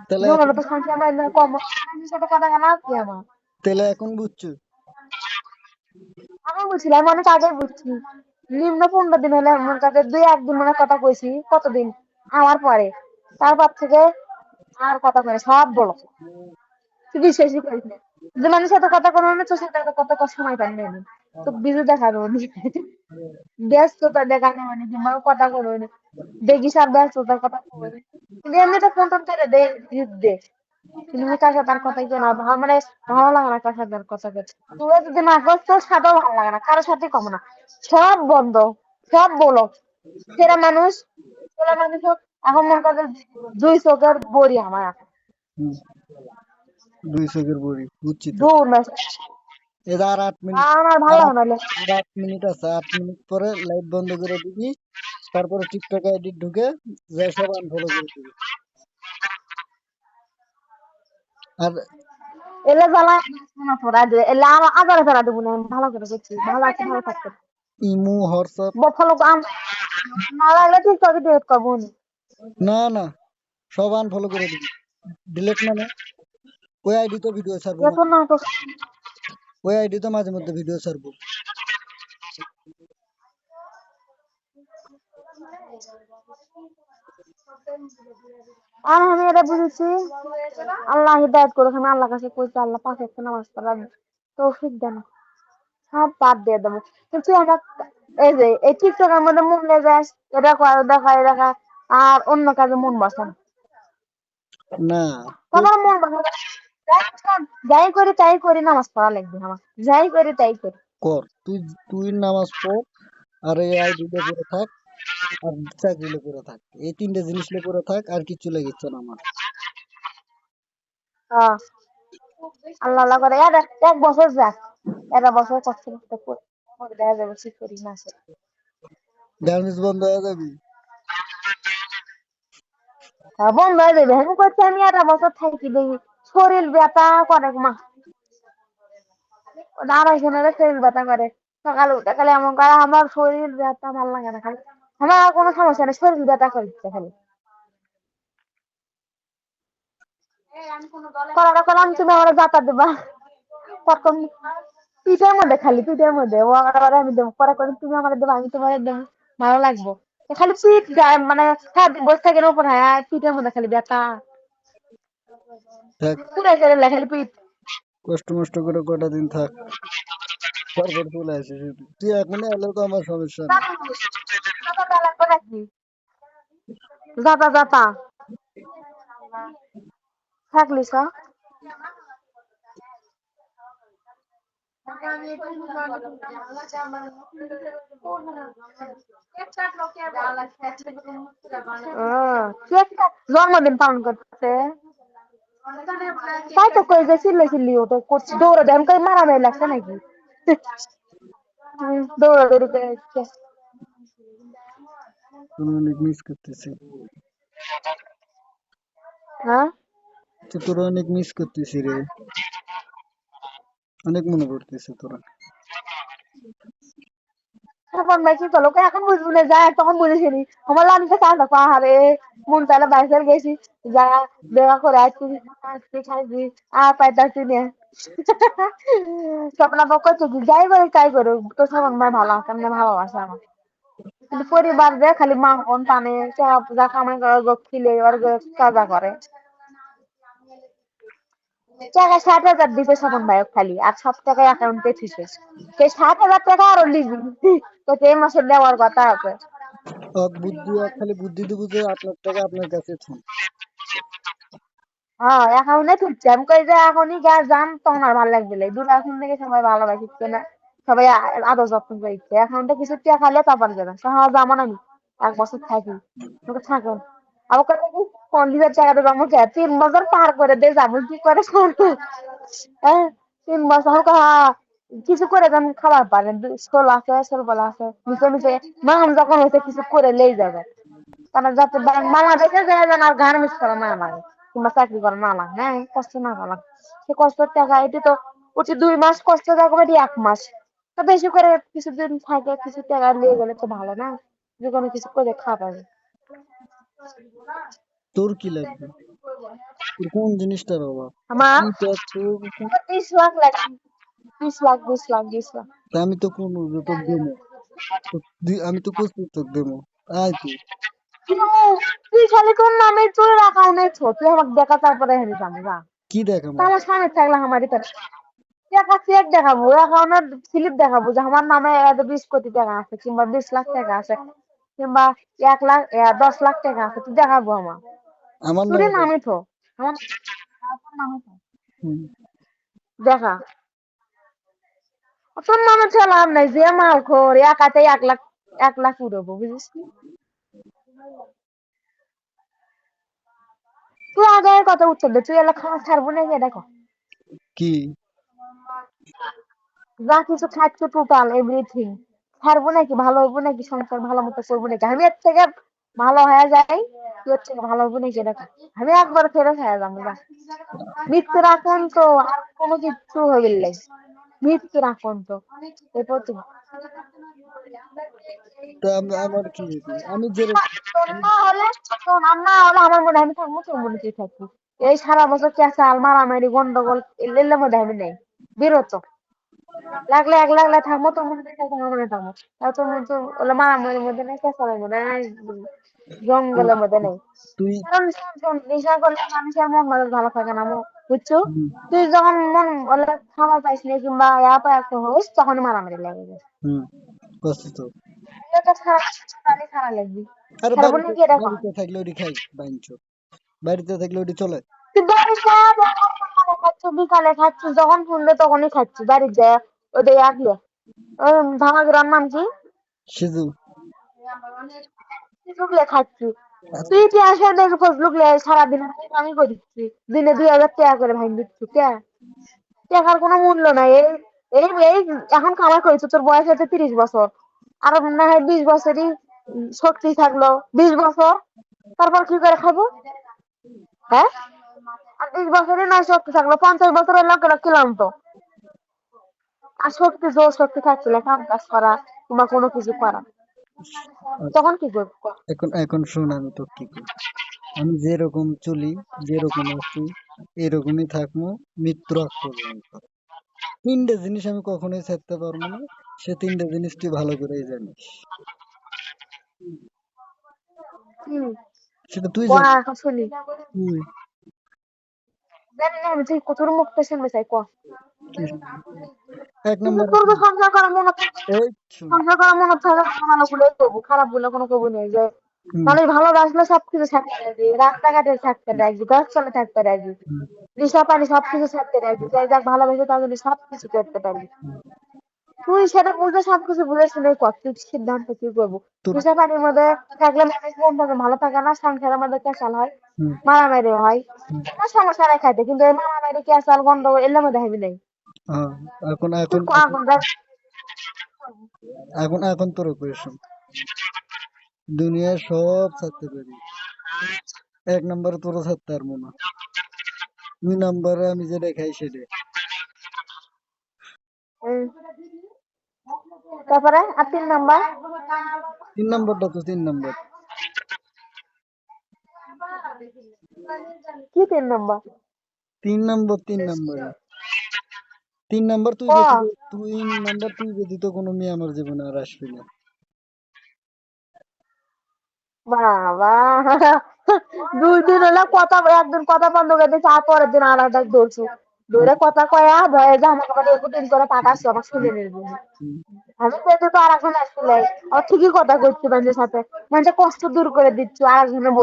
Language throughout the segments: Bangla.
তাহলে দুলাভাই এখন তো সংসার বাইরে কম মানুষের সাথে কথা কেন কি আমার তাহলে এখন বুঝছো? আমি বুঝছিলাম অনেক আগে বুঝছি নিম্ন 15 দিন হলে আমার কাছে 2-1 দিন মানে কথা কইছি কতদিন আমার পরে তারপর থেকে আর কথা কই না, সব বলো তুই বিশ্বাসই করিস না যে মানুষের সাথে কথা কোনো না তোর সাথে কথা কর সময় পাই না তো বিজু দেখানো ব্যস্ততা দেখানো মানে যে আমার কথা করো না দেখিস আর ব্যস্ততার কথা কই কিন্তু এমনিতে ফোন টোন করে দে কিন্তু আমি কার সাথে আর কথাই কই না মানে ভালো লাগে না কার সাথে আর কথা কই তোরা যদি না করছ তোর সাথেও ভালো লাগে না কারোর সাথে কম না সব বন্ধ সব বলো সেরা মানুষ হোক এখন মনে করে 2 চোখের বড়ি আমার এখন হুম, 2 চোখের বড়ি বুঝছি তো। দূর না এটা আর 8 মিনিট, আমার ভালো আর লাগে আট না আর 8 মিনিট আছে। 8 মিনিট পরে লাইভ বন্ধ করে দিবি। তারপরে টিকটকে এডিট ঢুকে যাই সব আনফলো করে দিবি। আর এলে জ্বালা না তোরা দে এলে আমার আজারে ফেলা দেবো না আমি ভালো করে দেখছি ভালো আছে ভালো থাকতে ইমু, হোয়াটসঅ্যাপ, ফলো না লাগলে টিকটকে ডিলিট করবো নি। না না, সব আনফলো করে দিবি। ডিলেট মানে ওই আইডি তো ভিডিও ছাড়বো এখন না তো ওই আইডি তো মাঝে মধ্যে ভিডিও ছাড়বো। আর আমি এটা বুঝেছি আল্লাহ হিদায়ত করে আমি আল্লাহ কাছে কইছি আল্লাহ 5 ওয়াক্ত নামাজ পড়ার তৌফিক দেন সব বাদ দিয়ে দেবো কিন্তু আমার এই যে এই টিকটকের মধ্যে মন লেগে যায় এটা কয় ওটা খায় এটা খায় আর অন্য কাজে মন বসে না না, তুই তোমার মন বসে না। যাই করি নামাজ পড়া লাগবে আমার যাই করি তাই করি কর, তুই নামাজ পড়, আর এই আইডি লে করে থাক, আর চাকরি লে করে থাক। এই 3টে জিনিস লে করে থাক, আর কিছু লেগেছে না আমার। আহ আল্লাহ আল্লাহ করে আর 1 বছর যাক 1 বছর কষ্ট করতে করে দেখা যাবে ঠিক করি না সে গার্মেন্টস বন্ধ হয়ে যাবি। বন্ধ হয়ে যাবে আমি করছি আমি 1 বছর থাকি দেখি শরীর ব্যথা করে মা 2.5 জনের শরীর ব্যথা করে সকালে উঠে খালি এমন করে আমার শরীর ব্যথা ভালো লাগে না খালি আমার আর কোনো সমস্যা নেই শরীর ব্যথা করছে খালি করাটা করলাম তুমি আমার যাতা দিবা প্রথম পিঠের মধ্যে ও আমার আমি দেবো পরে করে তুমি আমার দেবো আমি তোমার দেবো ভালো লাগবো খালি পিঠ মানে সারাদিন বসে থাকে না উপর হয় পিঠের মধ্যে খালি ব্যথা থাক, পুরো শরীরে খালি পিঠ কষ্ট মষ্ট করে কটা দিন থাক, তারপর চলে আসিস। তুই এখনই এলেও তো আমার সমস্যা নেই। যাতা লাগবে নাকি যাতা যাতা থাকলিস জন্মদিন পালন করতেছে তাই তো কই যে চিল্লি ও তো করছি দৌড়ে দেয় আমি কই মারামারি লাগছে নাকি দৌড়াদৌড়ি করে আসছে তোর অনেক মিস করতেছি। হ্যাঁ তোর অনেক মিস করতেছি রে, অনেক মনে পড়তেছে তোরা। তখন ভাই কি করলো এখন বুঝবো না যায় তখন বুঝেছিলি আমার লামিকে চা দেখো আহারে মন চাইলে বাইসের গেছি যা দেখা করে আসছি খাইছি আর পাইতাছি না স্বপ্ন পক্ষ থেকে যাই করে তাই করে তো সবার ভাই ভালো আছে এমনি ভালোবাসে আমার কিন্তু পরিবার যে খালি মাখন টানে টাকা পূজা কামাই করে খিলে ওর কাজা করে টাকা 60,000 দিছে স্বপন ভাই খালি আর সব টাকা অ্যাকাউন্টে থিছে সেই 60,000 টাকা আরো লিখবি তো এই মাসে দেওয়ার কথা আছে খালি বুদ্ধি দিব যে আপনার টাকা আপনার কাছে থাক। হ্যাঁ এখনই তুলছি আমি কই যে এখনই গা যান তখন আর ভালো লাগবে না দূর এখন থেকে সবাই ভালোবাসিচ্ছে না সবাই আদর যত্ন করছে এখন তো কিছু টাকা খালে তারপর যাবে হ্যাঁ যাবো না আমি 1 বছর থাকি তোকে থাকেন আমার কথা কি 50,000 টাকা দেবো আমাকে 3 বছর পার করে দিয়ে যাবো কি করে শুনতো হ্যাঁ 3 বছর হোক হ্যাঁ কিছু করে যেন খাবার পারেন স্কুল আছে স্কুল আছে নিচে নিচে মাম যখন হয়েছে কিছু করে লেই যাবে কারণ যাতে বাংলাদেশে যায় যেন আর গার্মেন্টস করা না লাগে কিংবা চাকরি করা না লাগে হ্যাঁ কষ্ট না করা লাগে সে কষ্টের টাকা এটি তো উঠি 2 মাস কষ্ট থাকবে এটি 1 মাস তো বেশি করে কিছুদিন থাকে কিছু টাকা নিয়ে গেলে তো ভালো না যে কোনো কিছু করে খাওয়া যাবে তোর কি লাগবে? তোর কোন জিনিসটার অভাব? আমার তুই তো তোর 20 লাখ লাগে, 20 লাখ, 20 লাখ, 20 লাখ। তা আমি তো কোন তোকে দেবো, আমি তো কইছি তোকে দেবো। আয় তুই তুই খালি তোর নামে তোর অ্যাকাউন্টে ছো, তুই আমাকে দেখা তারপরে হেরে যাবো যা। কি তা দেখামো? আমার স্বামী থাকলে আমারই তো টাকা চেক দেখাবো, অ্যাকাউন্টের স্লিপ দেখাবো যে আমার নামে এত 20 কোটি টাকা আছে, কিংবা 20 লাখ টাকা আছে, কিংবা 1 লাখ 10 লাখ টাকা আছে, তুই দেখাবো আমার। আমার তোরই নামে দেখ। নামে তো আমার নামে তো হুম। দেখা। তোর নামে চালাম নাই যে মাল খোর একাতে 1 লাখ, 1 লাখ উড়বো বুঝিস নি? তুই আগে এর কথা উত্তর দে, তুই এলাকা খাওয়া ছাড়বো নাকি এটা কর। কি? যা কিছু খাচ্ছ টোটাল এভরিথিং ছাড়বো নাকি, ভালো হইবো নাকি, সংসার ভালো মতো করবো নাকি, আমি এর থেকে ভালো হয়ে যাই, তুই এর থেকে ভালো হইবো নাকি এটা কর। আমি একবার ফেরত হয়ে যাবো যা। মৃত্যুর আক্রান্ত আর কোনো কিচ্ছু হইবে না। মৃত্যুর আক্রান্ত এরপর তুমি তা আমার কি হইবে? আমি যেরকম আমি না হলে শোন, আর না হলে আমার মনে হয় আমি থাকবো, তোর মনে তুই থাকবি। এই সারা বছর ক্যাসাল মারামারি গন্ডগোল এলের মধ্যে আমি নেই, বিরত। লাগলে 1 লাখ থাকবো, তোর মনে থাকবো, তোমার মনে থাকবো। আর তোর মনে তো ওগুলো মারামারির মধ্যে নেই, ক্যাসালের মধ্যে নেই, তুই জঙ্গলের মধ্যে নেই। তুই কারণ শোন শোন, নেশা করলে মানুষের মন মেজাজ ভালো থাকে না বুঝছো? হুম, তুই যখন মন বলে খাবার পাইস না কিংবা ইয়া পায় একটা হোস, তখন মারামারি লাগে যায়। হুম, কষ্ট তো। এটা খারাপ খারাপ লাগবে। আরে খারাপ বাড়িতে নাকি এটা কর। বাড়িতে থাকলে ওটি খাই বাইঞ্চ, বাড়িতে থাকলে ওটি চলে। তুই বাড়ি যা, যখন সকালে খাচ্ছ বিকালে খাচ্ছ, যখন শুনলে তখনই খাচ্ছি বাড়ি যায়। ওদের আসলে ওই ভাঙাগড়ার নাম কি, সিজু। লুকলে খাচ্ছি। তুই ইতিহাসে দেখে খোঁজ লুকলে সারাদিন আমি করে দিচ্ছি, দিনে 2,000 টাকা করে ভাঙ দিচ্ছি কে। টাকার কোনো মূল্য নাই। এই এই এই এখন কামাই করেছো, তোর বয়স হচ্ছে 30 বছর, আর না হয় 20 বছরই শক্তি থাকলো, 20 বছর তারপর কি করে খাবো? হ্যাঁ, আর 20 বছরই নয় শক্তি থাকলো, 50 বছরের লোকেরা ক্লান্ত। আর শক্তি জোর শক্তি থাকছিল কাম কাজ করা কিংবা কোনো কিছু করা, তখন কি করবো ক? এখন এখন শোন, আমি তো কি করি। আমি যেরকম চলি, যেরকম আছি, এরকমই থাকবো মৃত্যুর আগ পর্যন্ত। তিনটে জিনিস আমি কখনোই ছাড়তে পারবো না, সে তিনটে জিনিস তুই ভালো করেই জানিস। হম, সেটা তুই ক জানিস। এখন শুনি। তুই জানি না, আমি তুই কতর মুখটা শুনতে চাই ক। কি শুনবি? এক কিন্তু নম্বরে তোর তো তুই সংসার করার মনে থাকে, এই শুন। সংসার করার মনে থাকে ভালো গুলোই করবো, খারাপ গুলো কোনো করবো নেই যে হুম, মানুষ ভালোবাসলে সবকিছু ছাড়তে রাজি, রাস্তাঘাটে ছাড়তে রাজি, গাছতলে থাকতে রাজি, হুম, নেশা পানি সবকিছু ছাড়তে রাজি, যে যাক ভালোবেসে তার জন্য সবকিছু করতে পারবি। হুম। তুই সেটা বুঝে সবকিছু বুঝে শুনে কর, তুই সিদ্ধান্ত কি করবো। তোর নেশা পানির মধ্যে থাকলে মানুষ মন থাকে ভালো থাকে না, সংসারের মধ্যে ক্যাসাল হয়, হুম, মারামারি হয়, হুম। আর সমস্যা নাই খাইতে, কিন্তু এই মারামারি ক্যাসাল গন্ডগোল এর মধ্যে হবি নাই। হ্যাঁ, এখন তুই এখন এখন এখন দেখ, এখন এখন তোর কোয়েশন, দুনিয়ার সব ছাড়তে পারি, এক নম্বরে তোরা ছাড়তে পারবো না, 2 নম্বরে আমি যেটা খাই সেটা। উম, তারপরে আর 3 নাম্বার, 3 নম্বরটা তো 3 নম্বর। কি 3 নাম্বার? 3 নম্বর, 3 নম্বরে 3 নম্বর তুই ক ব্যতীত, 3 নম্বর তুই ব্যতীত কোনো মেয়ে আমার জীবনে আর আসবে না। বাবা, 2 দিন হলো কথা, একদিন কথা বন্ধ করে দিয়েছে আর পরের দিন আর একটা ধরছু, ধরে কথা কয়া ভয়ে যে আমাকে আবার রেকর্ডিং করে পাঠাচ্ছ আমার শুনে নিবি। হুম। আমি পেতে তো আর একজন আসলে আর ঠিকই কথা করছি মানুষের সাথে, মানুষের কষ্ট দূর করে দিচ্ছ আর একজনের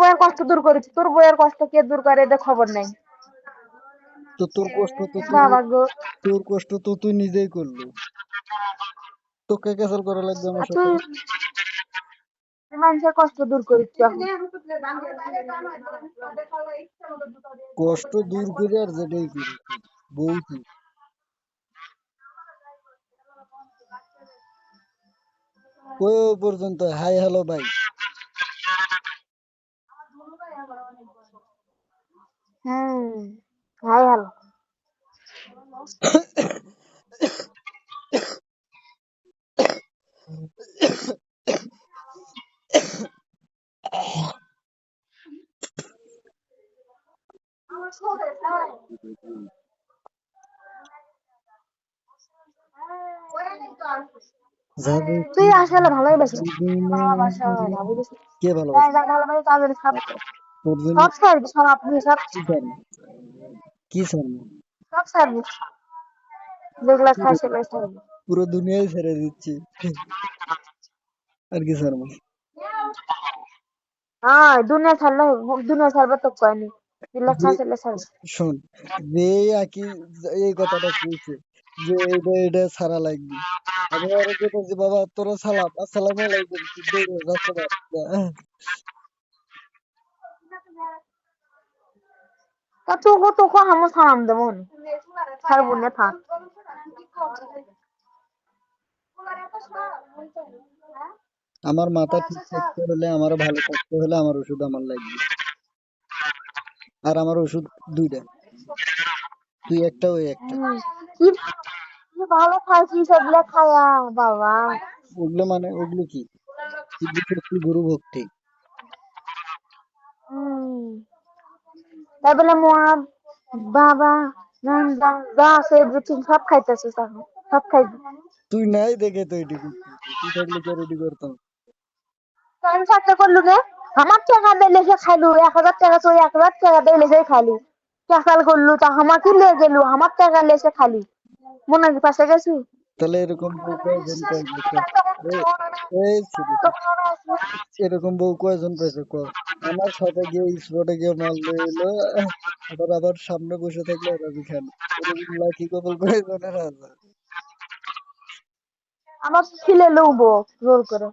বইয়ের কষ্ট দূর করেছি, তোর বইয়ের কষ্ট কে দূর করে এদের খবর নাই। তো বাবা গো, তোর কষ্ট তো তুই নিজেই করলু, তোকে ক্যাসেল করা লাগবে আমার আর সাথে? তুই মানুষের কষ্ট দূর করিস এখন। কষ্ট দূর করে আর যেটাই করি বউ তুই। ও পর্যন্ত হাই হ্যালো বাই। হুম, হাই হ্যালো। যাবে কি তুই আসলে ভালোই বাসিস। দিনে ভালোবাসা হয় না বুঝেছিস? কে ভালোবাসে যা ভালোবাসি তাদের সব তোর জন্য সব সার্ভিস সব আপনি সব কি করবো কি করবো সব সার্ভিস যেগুলা খাই সেগুলাই সার্ভিস। পুরো দুনিয়ায় ছেড়ে দিচ্ছি আর কি ছাড়বো হ্যাঁ দুনিয়া ছাড়বে তো কয়নি যেগুলা যে খাই সেগুলা সার্ভিস। শোন যে আকি এই কথাটা কইছে যে এটা ছাড়া লাগবে আমি আরো কইতেছি বাবা তোরা সালাম আসসালামু আলাইকুম তুই দৌড়ে রাস্তা পার তা তোকে আমি সালাম দেবো নি ছাড়বো না থাক। আমার মাথা ঠিক থাকতে হলে আমার ভালো থাকতে হলে আমার ওষুধ আমার লাগবে আর আমার ওষুধ দুইটা তুই একটা ওই একটা কি কি ভালো খাইছি সেগুলা খায়া বাবা। ওগুলো মানে ওগুলো কি সিদ্ধি শক্তি গুরু ভক্তি হম তারপরে মদ বাবা নান্দা যা আছে এভরিথিং সব খাইতেছিস এখন সব খাইবি। তুই নাই দেখে তো এটি করতেছিস তুই থাকলে কে রেডি করতাম তো আমি চাকরি করলু কে আমার টাকা দিলে সে খাইলু 1000 টাকা তুই 1000 টাকা দিলে সে খাইলু চাকরি করলু তা আমাকে লিয়ে গেলু আমার টাকা লেসে খালি মনে হয় পাশে গেছি। তাহলে এরকম বউ কয়জন পাইছে ক এই এই ছেলে এরকম বউ কয়জন পাইছে ক আমার সাথে গিয়ে স্পটে গিয়ে মারলো এলো আবার আবার সামনে বসে থাকলে আর আমি খান এরকম লাকি কপাল কয়জনের আছে আমার ছিলে লুবো জোর করে।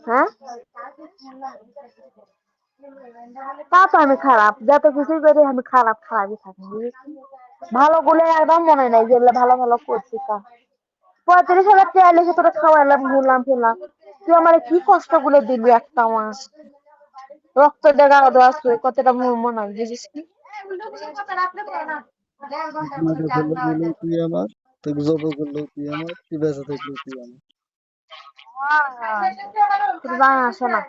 হ্যাঁ তা তো আমি খারাপ যত কিছুই করি আমি খারাপ খারাপই থাকি বুঝেছিস? ভালো গুলো একদম মনে নাই যেগুলো ভালো ভালো করছি তা 35,000 টাকা লেগে তোরা খাওয়াইলাম ঘুরলাম ফিরলাম তুই আমার কি কষ্ট গুলো দিবি একটা মাস রক্ত দেখা দেওয়া কতটা মনে হয় বুঝিস কি? মজা করলে গেলেও তুই আমার তোকে জব করলেও তুই আমার তুই বেঁচে থাকলেও তুই আমার তোর গায়ে আসে না।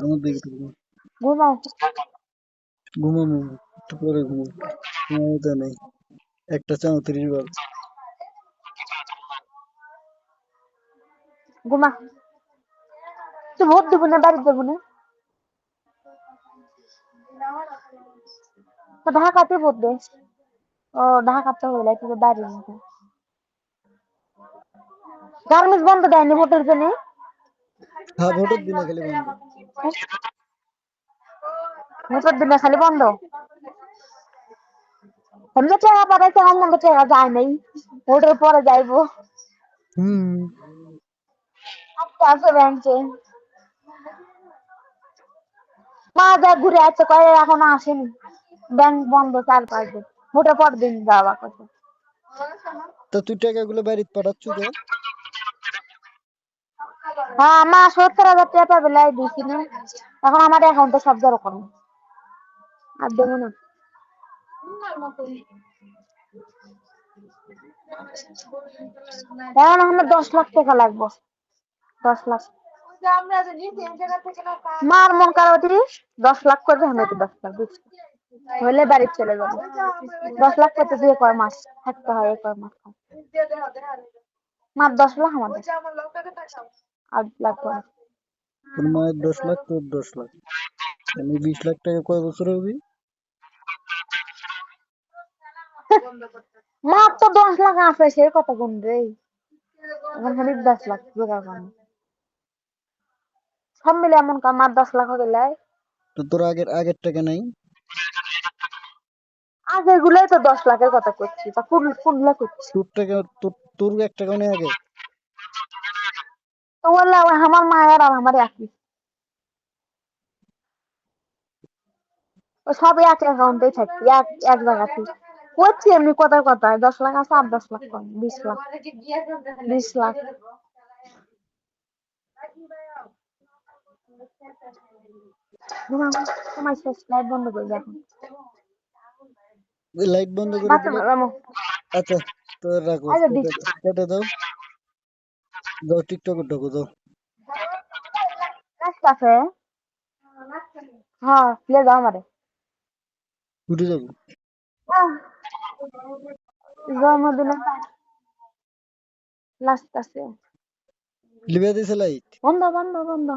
আমার দিকে থাকবে ঘুমাও ঘুমাবো একটু পরে ঘুমাবো ঘুমাবো তো নেই 1:34 ঘুমা তুই ভোট দেবো না বাড়ি দেবো না তো ঢাকাতে ভোট দে। ও ঢাকাতে হইলে তুই বাড়ি গার্মেন্টস বন্ধ দেয়নি ভোটের জন্য। হ্যাঁ ভোটের দিনে খালি বন্ধ ভোটের দিনে খালি বন্ধ এমনি টাকা পাঠাইছে আমার মধ্যে টাকা যায় নাই ভোটের পরে যাইবো হুম আজকে আছে ব্যাংকে মা যা ঘুরে আছে কয়ে এখনো আসেনি ব্যাংক বন্ধ 4-5 দিন ভোটের পর দিন যাওয়া কথা। তা তুই টাকাগুলো বাড়িতে পাঠাচ্ছু কে হ্যাঁ মা 70,000 টাকা পাবে লাই দিছি না এখন আমার অ্যাকাউন্টে সব জড়ো করো আর দেবো না। এখন আমার 10 লাখ টাকা লাগবে 10 লাখ মার মন কারো 10 লাখ করবে আমি তো 10 লাখ দিচ্ছি হলে বাড়ি চলে যাবো 10 লাখ করতে দিয়ে কয় মাস থাকতে হয় কয় মাস মার 10 লাখ আমার 8 লাখ করে। তোর মায়ের 10 লাখ তোর 10 লাখ মানে 20 লাখ টাকা কয় বছর হবে মার তো 10 লাখ আছে সে কত গুণ রে এখন খালি 10 লাখ জোগাড় করেন সব মিলে এমন কার মার 10 লাখ হবে লাই তো তোর আগের আগের টাকা নাই আগে গুলাই তো 10 লাখের কথা করছি তা কোনগুলা করছি তোর টাকা তোর 1 টাকাও নেই আগে তো বললে আমার মায়ের আর আমার একই ও সব এক অ্যাকাউন্টেই থাকছি এক জায়গাতে করছি এমনি কথায় কথায় 10 লাখ আছে আর 10 লাখ কম 20 লাখ 20 লাখ তোমার শেষ লাইট বন্ধ করে দেখো লাইট বন্ধ করে বাচ্চা দিলে নামো আচ্ছা তো রাখো আচ্ছা কেটে দাও যাও টিকটকে ঢোকো যাও কাছে হ্যাঁ প্লে দাও আমারে উঠে যাবো জন্মদিনে লাস্ট আছে লিবে দিছে লাইট বন্ধ বন্ধ বন্ধ